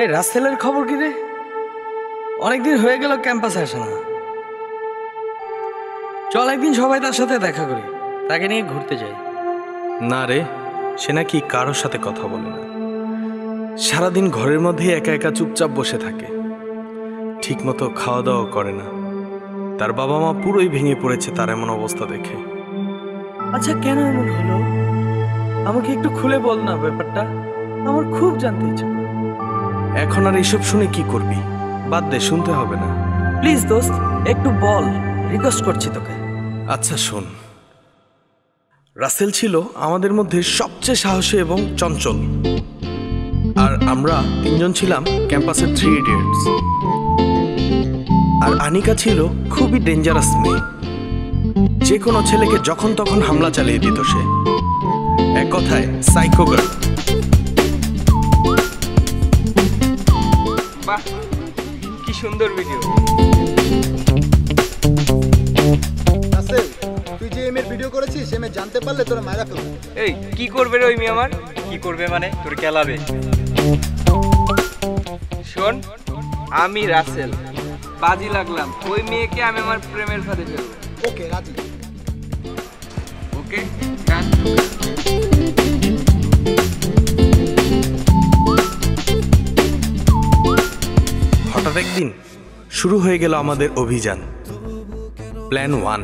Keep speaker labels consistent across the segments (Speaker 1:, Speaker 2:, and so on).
Speaker 1: এই রাসেলের খবর কি রে? অনেকদিন হয়ে গেল ক্যাম্পাসে আসে না। চল একদিন সবাই তার সাথে দেখা করি, তাকে নিয়ে ঘুরতে যাই।
Speaker 2: না রে, সে নাকি কারোর সাথে কথা বলে না, সারাদিন ঘরের মধ্যে একা একা চুপচাপ বসে থাকে, ঠিকমতো খাওয়া দাওয়া করে না। তার বাবা মা পুরোই ভেঙে পড়েছে তার এমন অবস্থা দেখে।
Speaker 1: আচ্ছা, কেন এমন হলো? আমাকে একটু খুলে বল না ব্যাপারটা, আমার খুব জানতে ইচ্ছে করে।
Speaker 2: এখন আর এইসব শুনে কি করবি? বাদ দে, শুনতে হবে না।
Speaker 1: প্লিজ দোস্ত, একটু বল, রিকোয়েস্ট করছি তোকে।
Speaker 2: আচ্ছা শোন, রাসেল ছিল আমাদের মধ্যে সবচেয়ে সাহসী এবং চঞ্চল, আর আমরা তিনজন ছিলাম ক্যাম্পাসের 3 ইডিয়টস। আর আনিকা ছিল খুবই ডেঞ্জারাস মেয়ে, যে কোনো ছেলেকে যখন তখন হামলা চালিয়ে দিত সে। এক কথায় সাইকো গার্ল।
Speaker 3: বাহ, কি সুন্দর ভিডিও।
Speaker 4: রাসেল, তুই যে এমের ভিডিও করেছিস, এমে জানতে পারলে তোরা মারা ফেলবে।
Speaker 3: এই কি করবে রে ওই মেয়ে? আমার কি করবে মানে? তোর কেলাবে। শোন, আমি রাসেল বাজি লাগলাম, ওই মেয়েকে আমি আমার প্রেমের ফাঁদে ফেলবো।
Speaker 4: ওকে, রাজি।
Speaker 3: ওকে,
Speaker 2: হঠাৎ একদিন শুরু হয়ে গেল আমাদের অভিযান, প্ল্যান 1।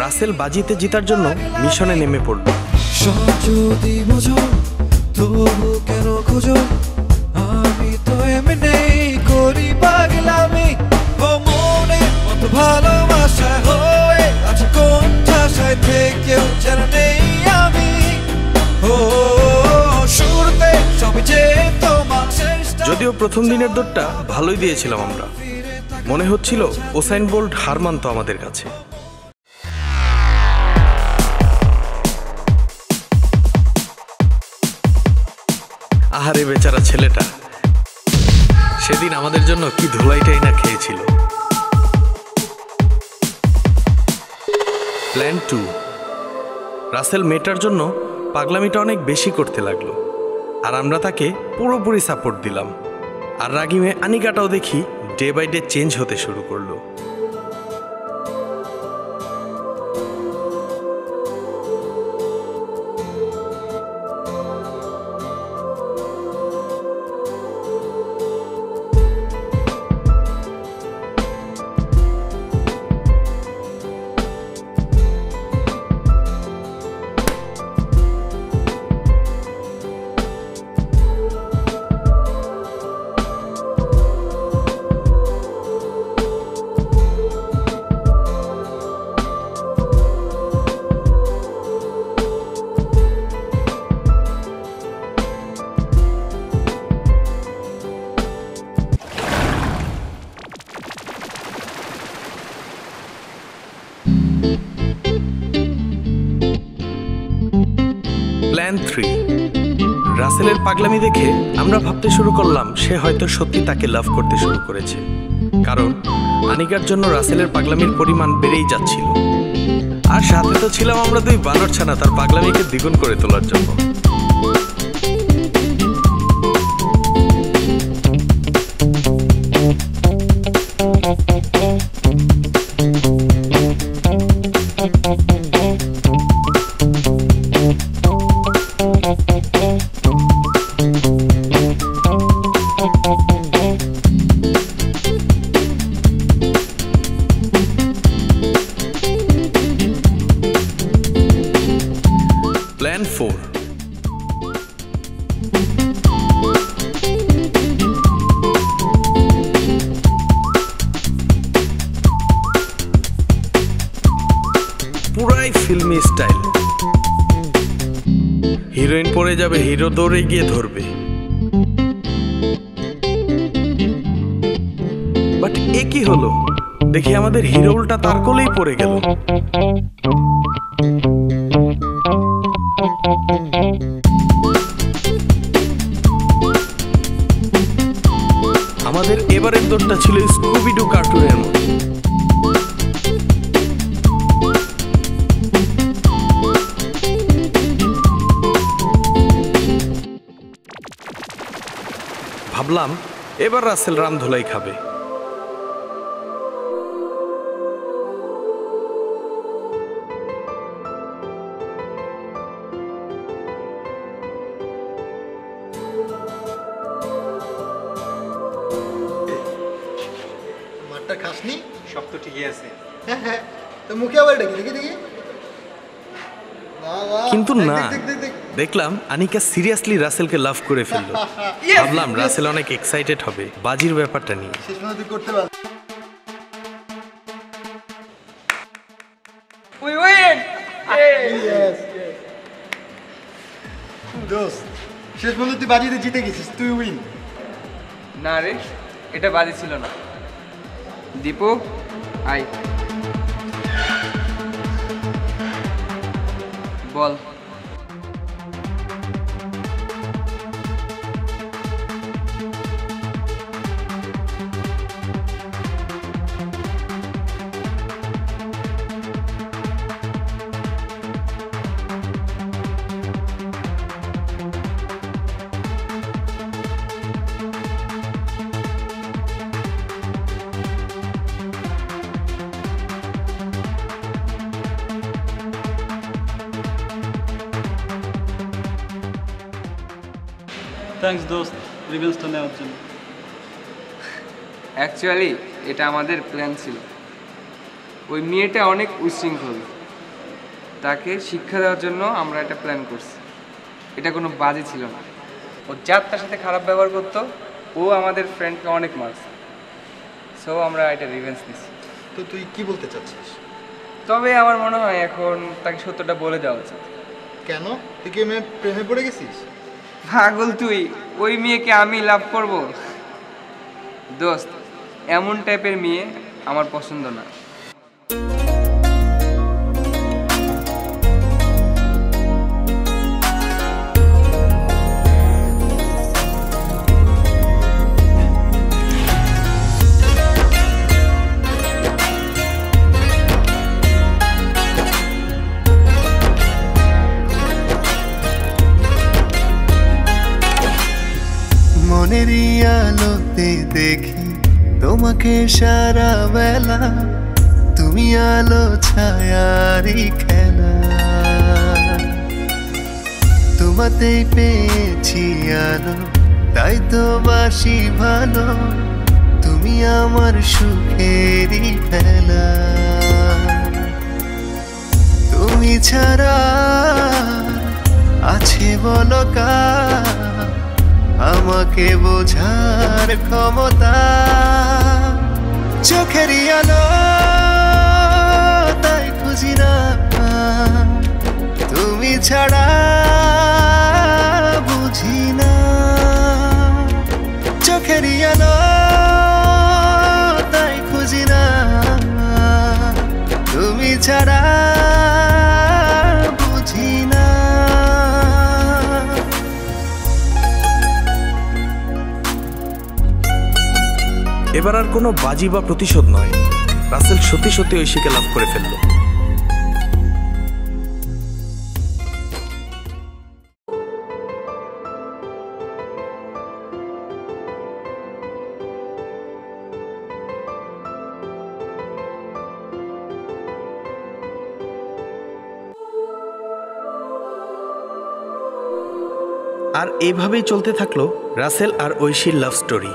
Speaker 2: রাসেল বাজিতে জেতার জন্য মিশনে নেমে পড়ল।
Speaker 5: যদি বোঝো তবু কেন খোঁজো, আমি তো এমনি করি পাগলামি। ও মনে মতো ভালোবাসা হয়ে আছে কোন ঠাসায় থেকেও জানা নেই আমি। ও শুরুতে সবই যে তোমার শেষটা।
Speaker 2: যদিও প্রথম দিনের দৌড়টা ভালোই দিয়েছিলাম আমরা, মনে হচ্ছিল উসাইন বোল্ট হার মানত আমাদের কাছে। আহারে বেচারা ছেলেটা, সেদিন আমাদের জন্য কি ধুলাইটাই না খেয়েছিল। প্ল্যান 2। রাসেল মেয়েটার জন্য পাগলামিটা অনেক বেশি করতে লাগলো, আর আমরা তাকে পুরোপুরি সাপোর্ট দিলাম। আর রাগি মেয়ে আনিকাটাও দেখি ডে বাই ডে চেঞ্জ হতে শুরু করলো। প্ল্যান 3। রাসেলের পাগলামি দেখে আমরা ভাবতে শুরু করলাম সে হয়তো সত্যি তাকে লাভ করতে শুরু করেছে, কারণ আনিকার জন্য রাসেলের পাগলামির পরিমাণ বেড়েই যাচ্ছিল। আর সাথে তো ছিলাম আমরা 2 বানর ছানা তার পাগলামিকে দ্বিগুণ করে তোলার জন্য। প্ল্যান 4। পুরাই ফিল্মি স্টাইল। হিরোইন পড়ে যাবে, হিরো দৌড়ে গিয়ে ধরবে। বাট এ কি হলো? দেখি আমাদের হিরো উল্টা তার কোলেই পড়ে গেল। আমাদের এবারের দৌড়টা ছিল স্কুবিডু কার্টুনের মতো। ভাবলাম এবার রাসেল রামধুলাই খাবে।
Speaker 4: মারটা খাসনি?
Speaker 6: সব তো ঠিকই আছে।
Speaker 4: হ্যাঁ, তো মুখে আবার দেখি দেখি দেখি। বাহ, বাহ,
Speaker 2: কিন্তু
Speaker 4: দেখ,
Speaker 2: না,
Speaker 4: দেখ, দেখ, দেখ।
Speaker 2: দেখলাম আনিকা সিরিয়াসলি রাসেলকে লাভ করে ফেললো। ভাবলাম রাসেল অনেক এক্সাইটেড হবে বাজির ব্যাপারটা নিয়ে।
Speaker 4: শেষ পর্যন্ত তুই করতে পারলি।
Speaker 3: We win.
Speaker 4: Yes, yes. দোস্ত, শেষ পর্যন্ত তুই বাজিতে জিতে গেছিস, তুই উইন।
Speaker 3: না রে, এটা বাজি ছিল না। Dipu I ball.
Speaker 6: থ্যাঙ্কস দোস্ত, রিভেঞ্জটা নেওয়ার জন্য।
Speaker 3: অ্যাকচুয়ালি এটা আমাদের প্ল্যান ছিল। ওই মেয়েটা অনেক উচ্ছৃঙ্খল, তাকে শিক্ষা দেওয়ার জন্য আমরা এটা প্ল্যান করছি। এটা কোনো বাজি ছিল না। ও যার তার সাথে খারাপ ব্যবহার করতো, ও আমাদের ফ্রেন্ডকে অনেক মারছে। সো আমরা এটা রিভেঞ্জ নিচ্ছি।
Speaker 4: তো তুই কি বলতে চাচ্ছিস?
Speaker 3: তবে আমার মনে হয় এখন তাকে সত্যটা বলে দেওয়া উচিত।
Speaker 4: কেন, তুই কি মেয়ে প্রেমে পড়ে গেছিস?
Speaker 3: পাগল তুই, ওই মেয়েকে আমি লাভ করব? দোস্ত, এমন টাইপের মেয়ে আমার পছন্দ না।
Speaker 7: মনেরই আলোতে দেখি তোমাকে সারা বেলা, তুমি আলো ছায়ারি খেলা, তোমাতেই পেয়েছি আলো, তাই তো বাসি ভালো, তুমি আমার সুখেরই খেলা। তুমি ছাড়া আছে বলো কার আমাকে বোঝার ক্ষমতা, চোখেরই আলো তাই খুঁজি না, তুমি ছাড়া বুঝি না, চোখেরই আলো তাই খুঁজি না, তুমি ছাড়া বুঝি না।
Speaker 2: এবার আর কোনো বাজি বা প্রতিশোধ নয়, রাসেল সত্যি সত্যি ঐশীকে লাভ করে ফেলল। আর এভাবেই চলতে থাকলো রাসেল আর ঐশীর লাভ স্টোরি।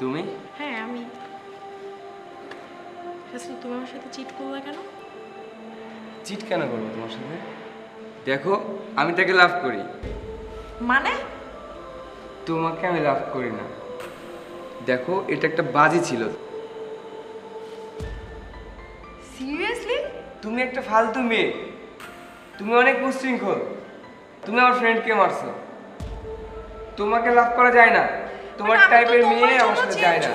Speaker 3: তুমি?
Speaker 8: হ্যাঁ আমি। রাসেল তুমি আমার সাথে চিট করলে কেন?
Speaker 3: চিট কেন করবো তোমার সাথে? দেখো আমি তাকে লাভ করি।
Speaker 8: মানে?
Speaker 3: তোমাকে আমি লাভ করি না। দেখো এটা একটা বাজি ছিল।
Speaker 8: সিরিয়াসলি?
Speaker 3: তুমি একটা ফালতু মেয়ে, তুমি অনেক উচ্ছৃঙ্খল, তুমি আমার ফ্রেন্ডকে মারছো। তোমাকে লাভ করা যায় না, তোমার টাইপের মেয়ে আমার সাথে যায় না।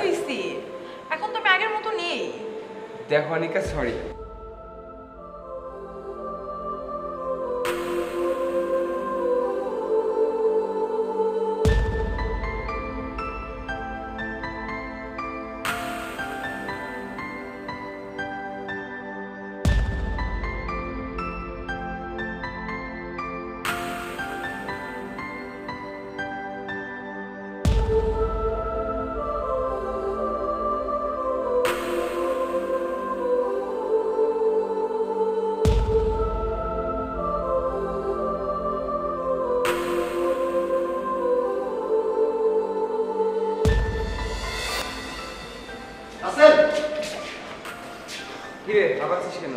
Speaker 8: এখন তুমি আগের মতো নেই।
Speaker 3: দেখো অনিকা, সরি।
Speaker 4: রাসেল,
Speaker 3: কিরে আবারছিস কেন?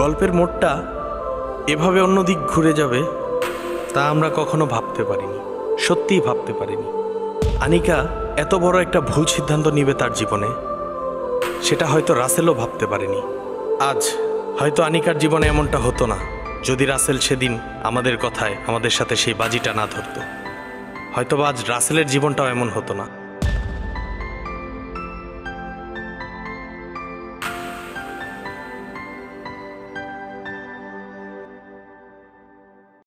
Speaker 2: গল্পের মোড়টা এভাবে অন্যদিক ঘুরে যাবে তা আমরা কখনো ভাবতে পারিনি, সত্যিই ভাবতে পারিনি। আনিকা এত বড় একটা ভুল সিদ্ধান্ত নিবে তার জীবনে, সেটা হয়তো রাসেলও ভাবতে পারেনি। আজ হয়তো আনিকার জীবনে এমনটা হতো না যদি রাসেল সেদিন আমাদের কথায় আমাদের সাথে সেই বাজিটা না ধরতো। হয়তো আজ রাসেলের জীবনটাও এমন হতো না।